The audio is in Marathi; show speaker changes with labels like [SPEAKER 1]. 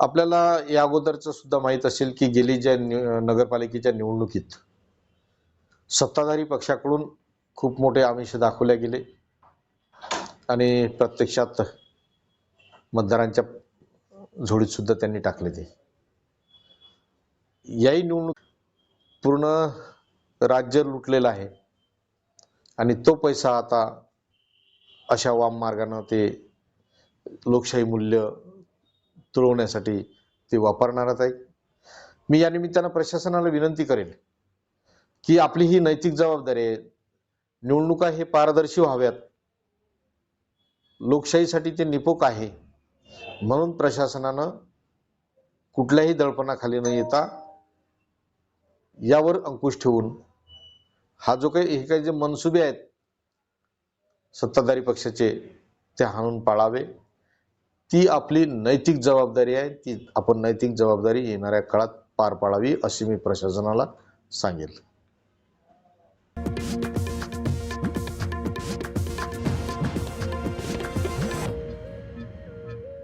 [SPEAKER 1] आपल्याला या अगोदरचं सुद्धा माहीत असेल की गेली ज्या नगरपालिकेच्या निवडणुकीत सत्ताधारी पक्षाकडून खूप मोठे आमिष दाखवले गेले आणि प्रत्यक्षात मतदारांच्या झोळीत सुद्धा त्यांनी टाकले ते. याही निवडणूक पूर्ण राज्य लुटलेलं आहे आणि तो पैसा आता अशा वाम मार्गाने ते लोकशाही मूल्य तुळवण्यासाठी ते वापरणारच आहे. मी या निमित्तानं प्रशासनाला विनंती करेन की आपली ही नैतिक जबाबदारी आहे. निवडणुका हे पारदर्शी व्हाव्यात, लोकशाहीसाठी ते निपोक आहे. म्हणून प्रशासनानं कुठल्याही दडपणाखाली न येता यावर अंकुश ठेवून हा जो काही जे मनसुबे आहेत सत्ताधारी पक्षाचे ते हाणून पाळावे. ती आपली नैतिक जबाबदारी आहे. ती आपण नैतिक जबाबदारी येणाऱ्या काळात पार पाडावी अशी मी प्रशासनाला सांगेल.